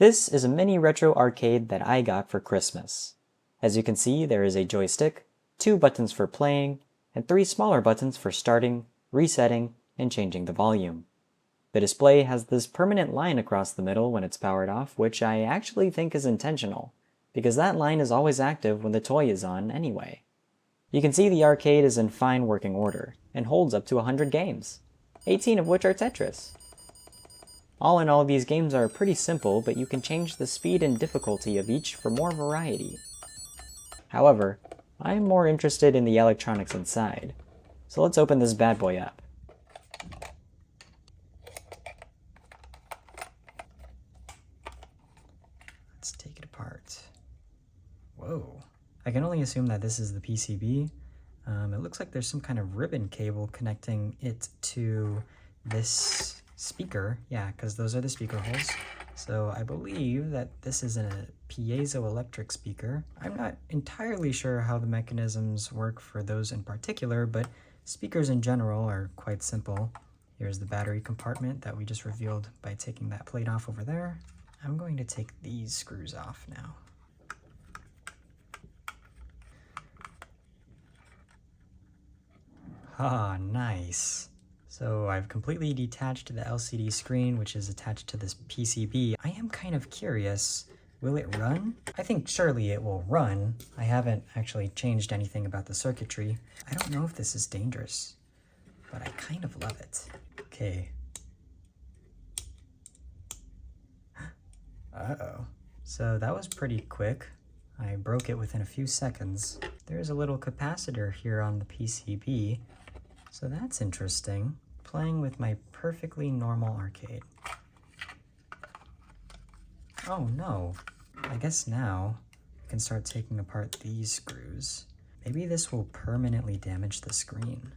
This is a mini retro arcade that I got for Christmas. As you can see, there is a joystick, 2 buttons for playing, and 3 smaller buttons for starting, resetting, and changing the volume. The display has this permanent line across the middle when it's powered off, which I actually think is intentional, because that line is always active when the toy is on anyway. You can see the arcade is in fine working order, and holds up to 100 games, 18 of which are Tetris. All in all, these games are pretty simple, but you can change the speed and difficulty of each for more variety. However, I'm more interested in the electronics inside, so let's open this bad boy up. Let's take it apart. Whoa. I can only assume that this is the PCB. It looks like there's some kind of ribbon cable connecting it to this speaker. Yeah, because those are the speaker holes. So I believe that this is a piezoelectric speaker. I'm not entirely sure how the mechanisms work for those in particular, but speakers in general are quite simple. Here's the battery compartment that we just revealed by taking that plate off over there. I'm going to take these screws off now. Ah, nice. So I've completely detached the LCD screen, which is attached to this PCB. I am kind of curious, will it run? I think surely it will run. I haven't actually changed anything about the circuitry. I don't know if this is dangerous, but I kind of love it. Okay. Uh-oh. So that was pretty quick. I broke it within a few seconds. There's a little capacitor here on the PCB. So that's interesting. Playing with my perfectly normal arcade. Oh no. I guess now I can start taking apart these screws. Maybe this will permanently damage the screen.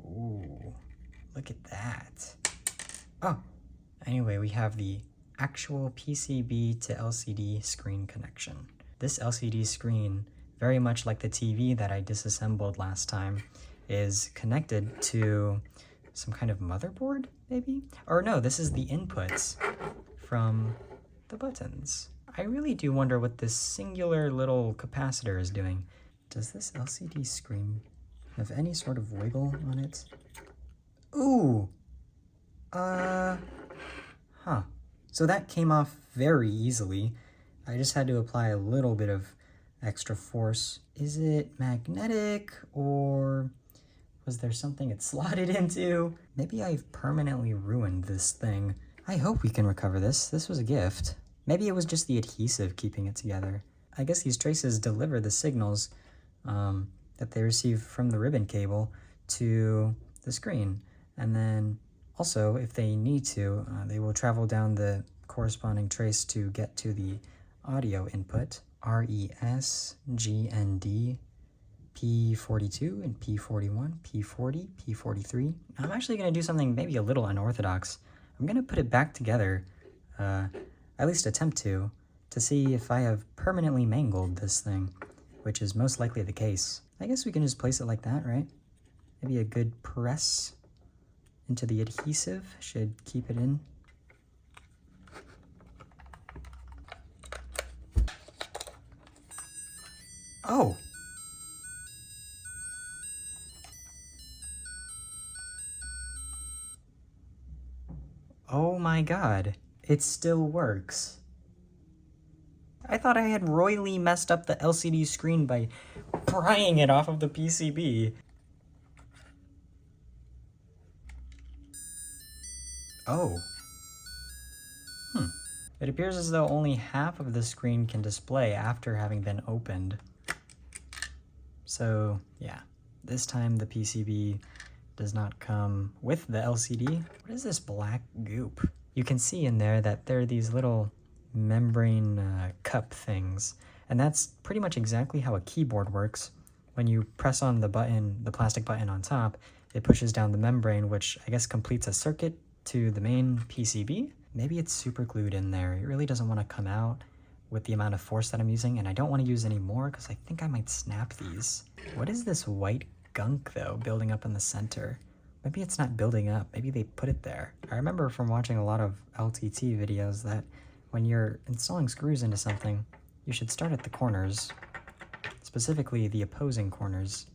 Ooh, look at that. Oh, anyway, we have the actual PCB to LCD screen connection. This LCD screen, very much like the TV that I disassembled last time, is connected to some kind of motherboard, maybe? Or no, this is the inputs from the buttons. I really do wonder what this singular little capacitor is doing. Does this LCD screen have any sort of wiggle on it? Ooh! Huh. So that came off very easily. I just had to apply a little bit of extra force. Is it magnetic, or was there something it slotted into? Maybe I've permanently ruined this thing. I hope we can recover this. This was a gift. Maybe it was just the adhesive keeping it together. I guess these traces deliver the signals that they receive from the ribbon cable to the screen. And then also, if they need to, they will travel down the corresponding trace to get to the audio input. RES, GND, P42 and P41, P40, P43. I'm actually going to do something maybe a little unorthodox. I'm going to put it back together, at least attempt to see if I have permanently mangled this thing, which is most likely the case. I guess we can just place it like that, right? Maybe a good press into the adhesive should keep it in. Oh! Oh my god, it still works. I thought I had royally messed up the LCD screen by prying it off of the PCB. Oh. It appears as though only half of the screen can display after having been opened. So, yeah. This time the PCB does not come with the LCD. What is this black goop? You can see in there that there are these little membrane cup things. And that's pretty much exactly how a keyboard works. When you press on the button, the plastic button on top, it pushes down the membrane, which I guess completes a circuit to the main PCB. Maybe it's super glued in there. It really doesn't want to come out with the amount of force that I'm using, and I don't want to use any more because I think I might snap these. What is this white gunk though building up in the center. Maybe it's not building up, maybe they put it there. I remember from watching a lot of LTT videos that when you're installing screws into something, you should start at the corners, specifically the opposing corners.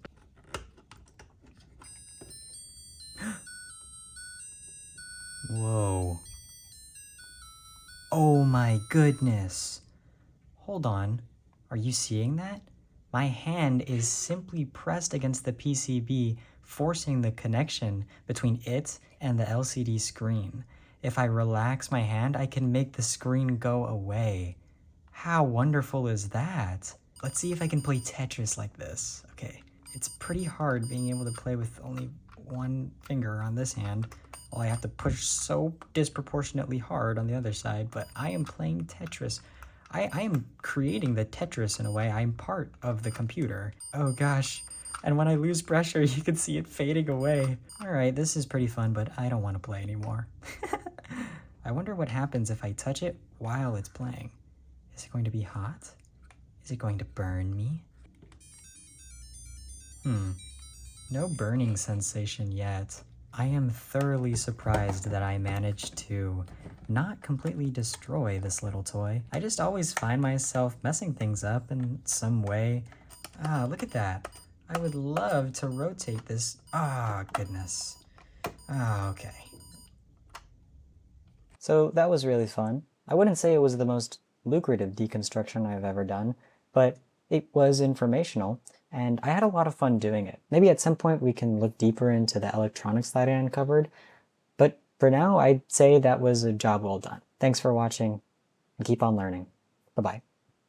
Whoa. Oh my goodness. Hold on. Are you seeing that? My hand is simply pressed against the PCB, forcing the connection between it and the LCD screen. If I relax my hand, I can make the screen go away. How wonderful is that? Let's see if I can play Tetris like this. Okay, it's pretty hard being able to play with only one finger on this hand, while I have to push so disproportionately hard on the other side, but I am playing Tetris. I am creating the Tetris in a way. I'm part of the computer. Oh gosh. And when I lose pressure, you can see it fading away. All right, this is pretty fun, but I don't want to play anymore. I wonder what happens if I touch it while it's playing. Is it going to be hot? Is it going to burn me? No burning sensation yet. I am thoroughly surprised that I managed to not completely destroy this little toy. I just always find myself messing things up in some way. Ah, look at that. I would love to rotate this. Ah, goodness. Ah, okay. So that was really fun. I wouldn't say it was the most lucrative deconstruction I've ever done, but it was informational, and I had a lot of fun doing it. Maybe at some point we can look deeper into the electronics that I uncovered, but for now I'd say that was a job well done. Thanks for watching, and keep on learning. Bye-bye.